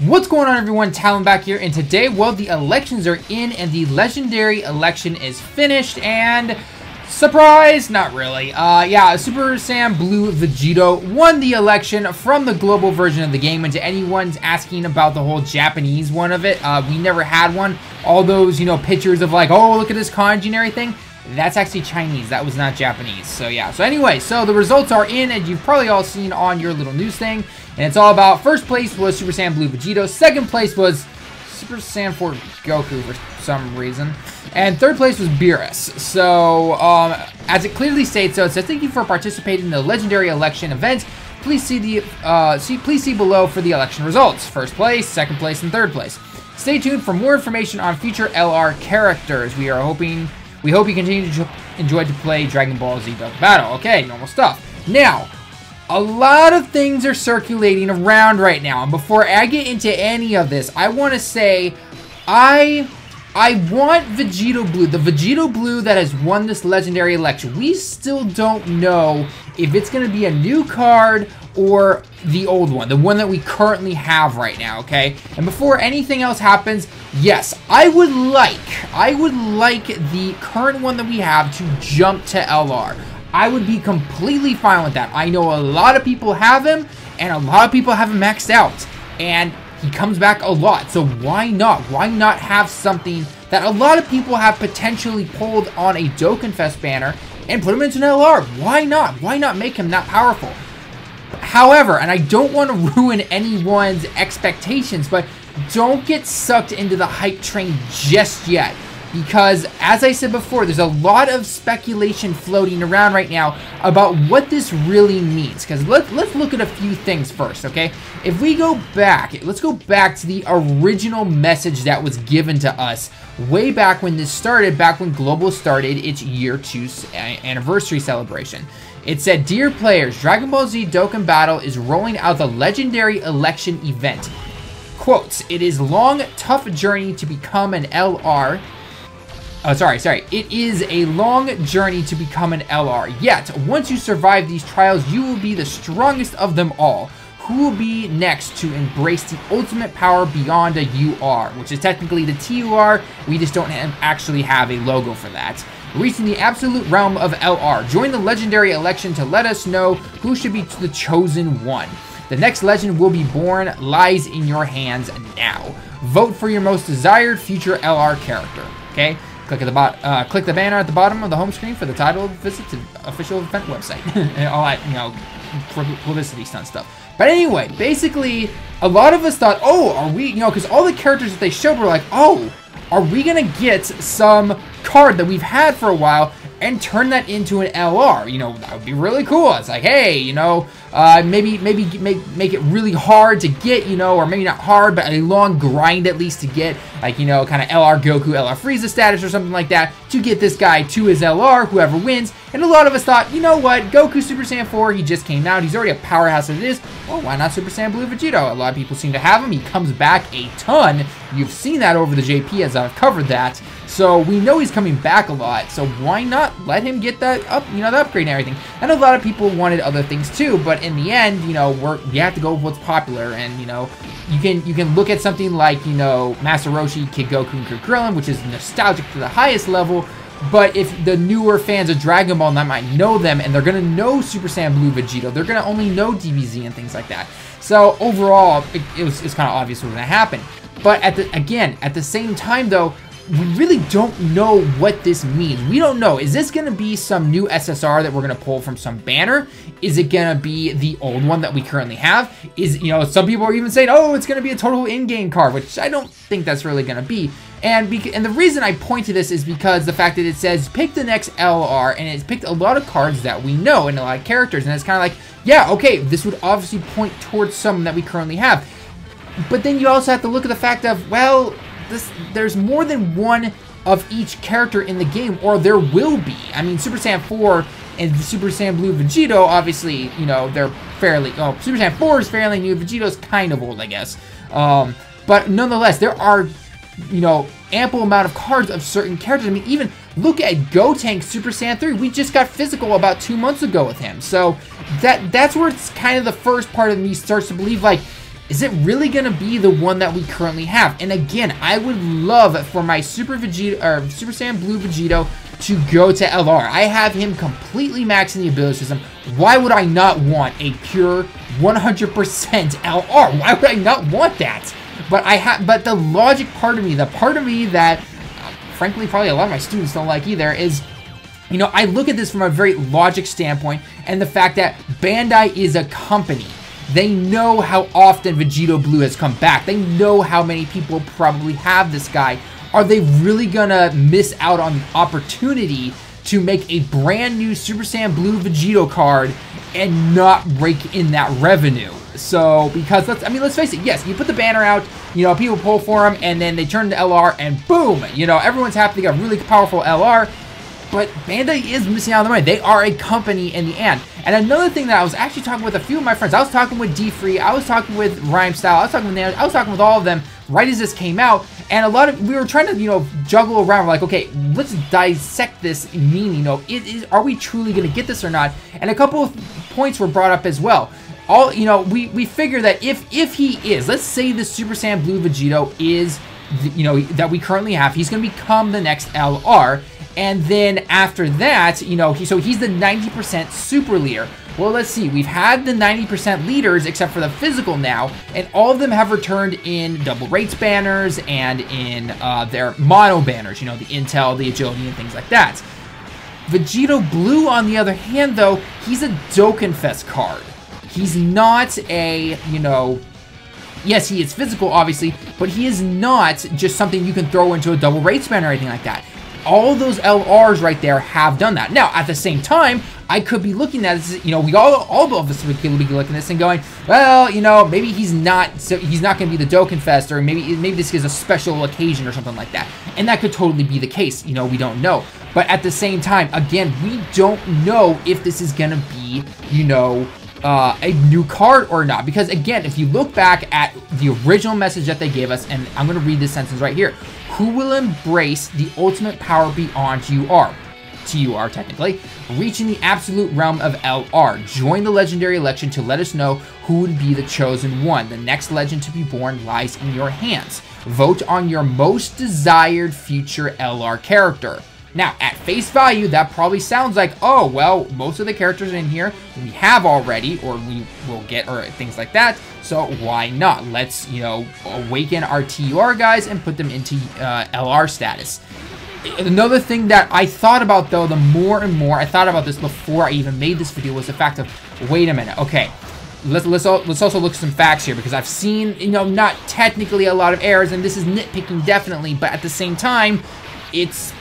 What's going on, everyone? Talon back here, and today, well, the elections are in and the legendary election is finished, and surprise, not really. Yeah, Super Saiyan Blue Vegito won the election from the global version of the game, and to anyone's asking about the whole Japanese one of it, we never had one. All those, pictures of like, oh, look at this kanji and everything, that's actually Chinese. That was not Japanese. So yeah, so anyway, so the results are in, and you've probably all seen on your little news thing. And it's all about, first place was Super Saiyan Blue Vegito, second place was Super Saiyan 4 Goku for some reason, and third place was Beerus. So, as it clearly states, so it says, thank you for participating in the legendary election event. Please see below for the election results. First place, second place, and third place. Stay tuned for more information on future LR characters. We hope you continue to enjoy to play Dragon Ball Z Dokkan Battle. Okay, normal stuff. Now, a lot of things are circulating around right now, and before I get into any of this, I want to say I want Vegito Blue, the Vegito Blue that has won this legendary election. We still don't know if it's going to be a new card or the old one, the one that we currently have right now, okay? And before anything else happens, yes, I would like the current one that we have to jump to LR. I would be completely fine with that. I know a lot of people have him, and a lot of people have him maxed out, and he comes back a lot, so why not? Why not have something that a lot of people have potentially pulled on a Dokkan Fest banner and put him into an LR? Why not? Why not make him that powerful? However, and I don't want to ruin anyone's expectations, but don't get sucked into the hype train just yet. Because, as I said before, there's a lot of speculation floating around right now about what this really means. Because let's look at a few things first, okay? If we go back, let's go back to the original message that was given to us way back when this started, back when Global started its year 2 anniversary celebration. It said, "Dear players, Dragon Ball Z Dokkan Battle is rolling out the legendary election event. Quotes, it is long, tough journey to become an LR. Oh, sorry. It is a long journey to become an LR. Yet, once you survive these trials, you will be the strongest of them all. Who will be next to embrace the ultimate power beyond a UR?" Which is technically the TUR. We just don't actually have a logo for that. "Reaching the absolute realm of LR. Join the legendary election to let us know who should be the chosen one. The next legend will be born, lies in your hands now. Vote for your most desired future LR character." Okay? Click the banner at the bottom of the home screen for the title. Visit the official event website and all that, publicity stunt stuff. But anyway, basically, a lot of us thought, oh, are we, because all the characters that they showed were like, oh, are we gonna get some card that we've had for a while and turn that into an LR? That would be really cool. It's like, hey, maybe make it really hard to get, or maybe not hard, but a long grind at least to get, like, kind of LR Goku, LR Frieza status or something like that to get this guy to his LR, whoever wins. And a lot of us thought, you know what, Goku Super Saiyan 4, he just came out, he's already a powerhouse as it is. Well, why not Super Saiyan Blue Vegito? A lot of people seem to have him. He comes back a ton. You've seen that over the JP as I've covered that. So we know he's coming back a lot, so why not let him get that up, the upgrade and everything? And a lot of people wanted other things too, but in the end, you have to go with what's popular, and you can look at something like Master Roshi, Kid Goku, and Kid Krillin, which is nostalgic to the highest level. But if the newer fans of Dragon Ball might know them, and they're gonna know Super Saiyan Blue Vegito, they're gonna only know DBZ and things like that. So overall, it's kind of obvious what's gonna happen. But at the same time though, we really don't know what this means. We don't know. Is this going to be some new SSR that we're going to pull from some banner? Is it going to be the old one that we currently have? Some people are even saying, oh, it's going to be a total in-game card, which I don't think that's really going to be. And the reason I point to this is because the fact that it says pick the next LR, and it's picked a lot of cards that we know and a lot of characters, and it's kind of like, yeah, okay, this would obviously point towards some that we currently have. But then you also have to look at the fact of, well, there's more than one of each character in the game, or there will be. I mean, Super Saiyan 4 and Super Saiyan Blue Vegito, obviously, they're fairly, Super Saiyan 4 is fairly new, Vegito's kind of old, I guess. But nonetheless, there are, ample amount of cards of certain characters. I mean, even look at Gotenk Super Saiyan 3. We just got physical about 2 months ago with him. So that's where it's kind of the first part of me starts to believe, like, is it really going to be the one that we currently have? And again, I would love for my Super Saiyan Blue Vegito to go to LR. I have him completely maxed in the ability system. Why would I not want a pure 100% LR? Why would I not want that? But the logic part of me, the part of me that, frankly, probably a lot of my students don't like either, is, you know, I look at this from a very logic standpoint, and the fact that Bandai is a company. They know how often Vegito Blue has come back. They know how many people probably have this guy. Are they really gonna miss out on the opportunity to make a brand new Super Saiyan Blue Vegito card and not rake in that revenue? So, because let's face it, yes, you put the banner out, you know, people pull for them, and then they turn to LR, and boom, you know, everyone's happy they got a really powerful LR. But Bandai is missing out on the money. They are a company in the end. And another thing that I was actually talking with a few of my friends, I was talking with D-Free, I was talking with Rhyme Style, I was talking with Nano, I was talking with all of them right as this came out, and we were trying to, you know, juggle around. We're like, okay, let's dissect this meaning. You know, are we truly going to get this or not? And a couple of points were brought up as well. You know, we figure that if he is, let's say the Super Saiyan Blue Vegito is, you know, that we currently have, he's going to become the next LR. And then after that, you know, so he's the 90% super leader. Well, let's see. We've had the 90% leaders except for the physical now, and all of them have returned in double rates banners and in their mono banners, you know, the intel, the agility, and things like that. Vegito Blue, on the other hand, though, he's a Dokkan Fest card. He's not a, you know, yes, he is physical, obviously, but he is not just something you can throw into a double rates banner or anything like that. All those LRs right there have done that. Now, at the same time, I could be looking at this, you know, we all of us would be looking at this and going, well, you know, maybe he's not going to be the Dokkan Fest, or maybe this is a special occasion or something like that. And that could totally be the case. You know, we don't know. But at the same time, again, we don't know if this is going to be, you know, a new card or not. Because again, if you look back at the original message that they gave us, and I'm going to read this sentence right here: who will embrace the ultimate power beyond TUR technically, reaching the absolute realm of LR. Join the legendary election to let us know who would be the chosen one. The next legend to be born lies in your hands. Vote on your most desired future LR character. Now, at face value, that probably sounds like, oh, well, most of the characters in here we have already, or we will get, or things like that, so why not? Let's, you know, awaken our TUR guys and put them into LR status. Another thing that I thought about, though, the more and more I thought about this before I even made this video, was the fact of, wait a minute, okay, let's also look at some facts here, because I've seen, you know, not technically a lot of errors, and this is nitpicking definitely, but at the same time, it's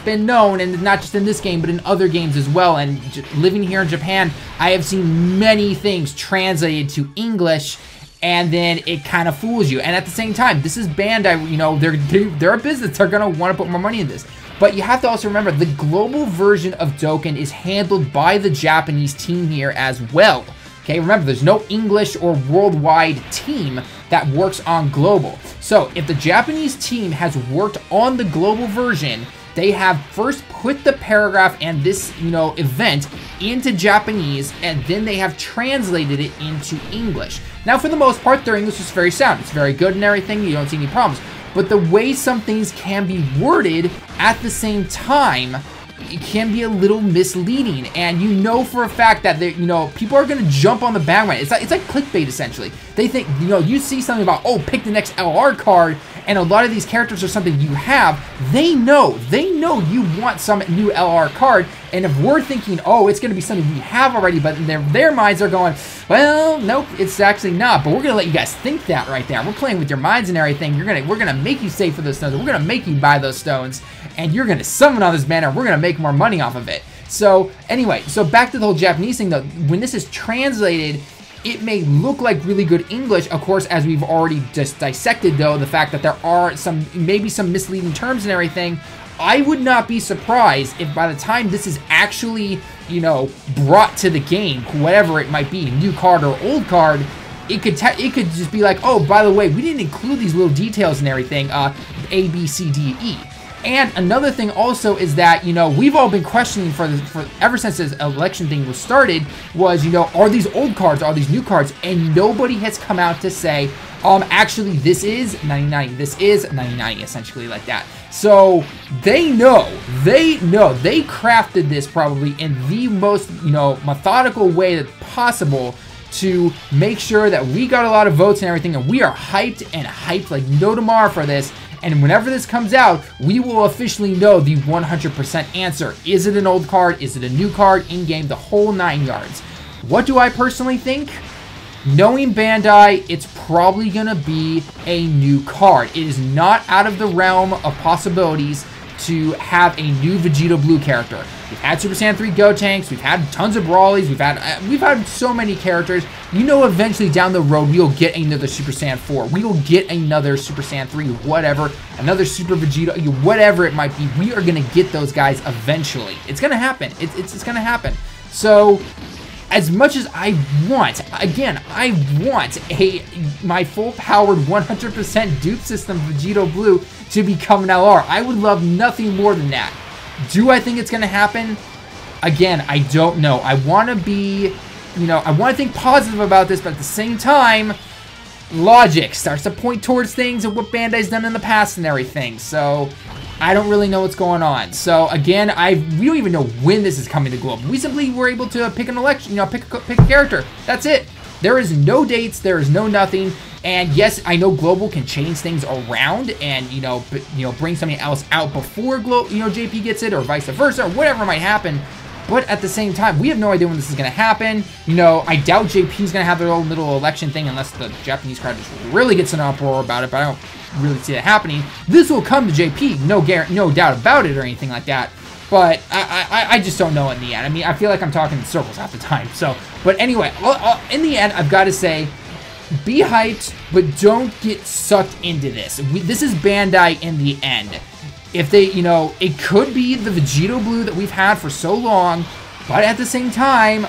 been known, and not just in this game, but in other games as well. And living here in Japan, I have seen many things translated to English, and then it kind of fools you. And at the same time, this is Bandai, you know, they're a business. They're going to want to put more money in this. But you have to also remember, the global version of Dokkan is handled by the Japanese team here as well. Okay, remember, there's no English or worldwide team that works on global. So if the Japanese team has worked on the global version, they have first put the paragraph and this, you know, event into Japanese, and then they have translated it into English. Now, for the most part, their English is very sound. It's very good and everything. You don't see any problems. But the way some things can be worded at the same time, it can be a little misleading, and you know for a fact that you know, people are going to jump on the bandwagon. It's like clickbait, essentially. They think, you know, you see something about, oh, pick the next LR card, and a lot of these characters are something you have. They know you want some new LR card, and if we're thinking, oh, it's going to be something we have already, but in their minds are going, well, nope, it's actually not. But we're going to let you guys think that right there. We're playing with your minds and everything. We're going to make you save for those stones. We're going to make you buy those stones, and you're going to summon on this banner. We're going to make more money off of it. So anyway, so back to the whole Japanese thing, though. When this is translated, it may look like really good English, of course, as we've already just dissected, though, the fact that there are maybe some misleading terms and everything. I would not be surprised if by the time this is actually, you know, brought to the game, whatever it might be, new card or old card, it could just be like, oh, by the way, we didn't include these little details and everything, A, B, C, D, E. And another thing also is that, you know, we've all been questioning for ever since this election thing was started was, you know, are these old cards, are these new cards? And nobody has come out to say, actually, this is 9090, this is 9090, essentially like that. So they know, they crafted this probably in the most, you know, methodical way that possible to make sure that we got a lot of votes and everything, and we are hyped like no tomorrow for this. And whenever this comes out, we will officially know the 100% answer. Is it an old card? Is it a new card? In-game, the whole 9 yards. What do I personally think? Knowing Bandai, it's probably going to be a new card. It is not out of the realm of possibilities to have a new Vegeta Blue character. We've had Super Saiyan 3 Gotenks, we've had tons of Brawlies, we've had so many characters. You know, eventually down the road we'll get another Super Saiyan 4. We will get another Super Saiyan 3, whatever, another Super Vegeta, whatever it might be. We are gonna get those guys eventually. It's gonna happen. It's gonna happen. So, as much as I want, again, I want my full-powered 100% dupe system Vegeta Blue to become an LR. I would love nothing more than that. Do I think it's going to happen? Again, I don't know. I want to be, you know, I want to think positive about this, but at the same time, logic starts to point towards things and what Bandai's done in the past and everything. So, I don't really know what's going on. So again, we don't even know when this is coming to Global. We simply were able to pick an election, you know, pick a character. That's it. There is no dates. There is no nothing. And yes, I know Global can change things around and you know bring something else out before JP gets it, or vice versa, or whatever might happen. But at the same time, we have no idea when this is going to happen. You know, I doubt JP's going to have their own little election thing unless the Japanese crowd just really gets an uproar about it, but I don't really see that happening. This will come to JP, no doubt about it or anything like that. But I just don't know in the end. I mean, I feel like I'm talking in circles half the time. So, but anyway, in the end, I've got to say, be hyped, but don't get sucked into this. This is Bandai in the end. If they, you know, it could be the Vegeta Blue that we've had for so long, but at the same time,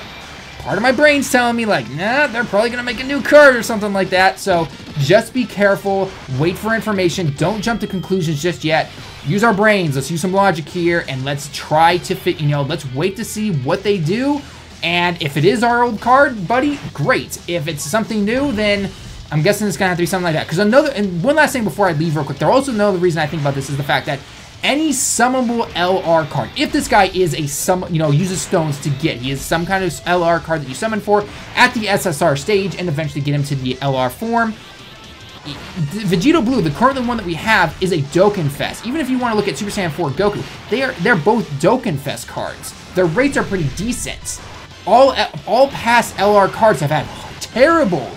part of my brain's telling me like, nah, they're probably gonna make a new card or something like that. So just be careful, wait for information, don't jump to conclusions just yet. Use our brains, let's use some logic here, and let's try to let's wait to see what they do. And if it is our old card, buddy, great. If it's something new, then I'm guessing it's gonna have to be something like that. Because and one last thing before I leave real quick, there also another reason I think about this is the fact that any summable LR card, if this guy is uses stones to get, he is some kind of LR card that you summon for at the SSR stage and eventually get him to the LR form. Vegeta Blue, the current one that we have, is a Dokkan Fest. Even if you want to look at Super Saiyan 4 Goku, they're both Dokkan Fest cards. Their rates are pretty decent. All past LR cards have had terrible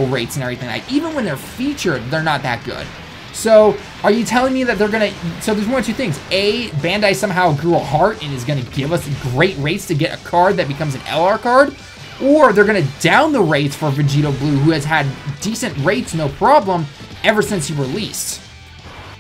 rates and everything. Like, even when they're featured, they're not that good. So, are you telling me that they're gonna... So, there's one of two things. A, Bandai somehow grew a heart and is gonna give us great rates to get a card that becomes an LR card. Or they're gonna down the rates for Vegeta Blue, who has had decent rates, no problem, ever since he released.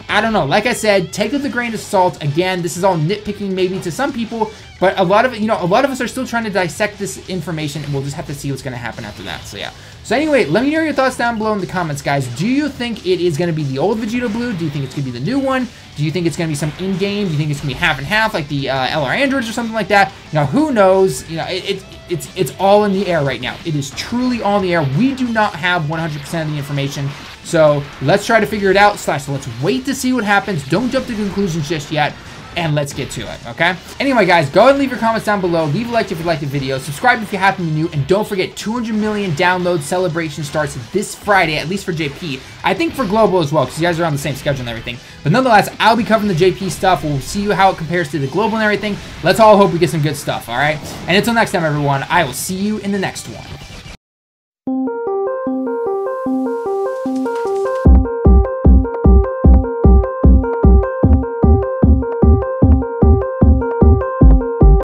I don't know. Like I said, take it with a grain of salt. Again, this is all nitpicking maybe to some people, but a lot of us are still trying to dissect this information, and we'll just have to see what's going to happen after that. So yeah. So anyway, let me know your thoughts down below in the comments, guys. Do you think it is going to be the old Vegeta Blue? Do you think it's going to be the new one? Do you think it's going to be some in-game? Do you think it's going to be half and half, like the LR Androids or something like that? You know, who knows? You know, it's all in the air right now. It is truly all in the air. We do not have 100% of the information. So let's try to figure it out. Let's wait to see what happens. Don't jump to conclusions just yet. And let's get to it, okay? Anyway, guys, go ahead and leave your comments down below. Leave a like if you liked the video. Subscribe if you happen to be new. And don't forget, 200 million download celebration starts this Friday, at least for JP. I think for Global as well, because you guys are on the same schedule and everything. But nonetheless, I'll be covering the JP stuff. We'll see how it compares to the Global and everything. Let's all hope we get some good stuff, all right? And until next time, everyone, I will see you in the next one.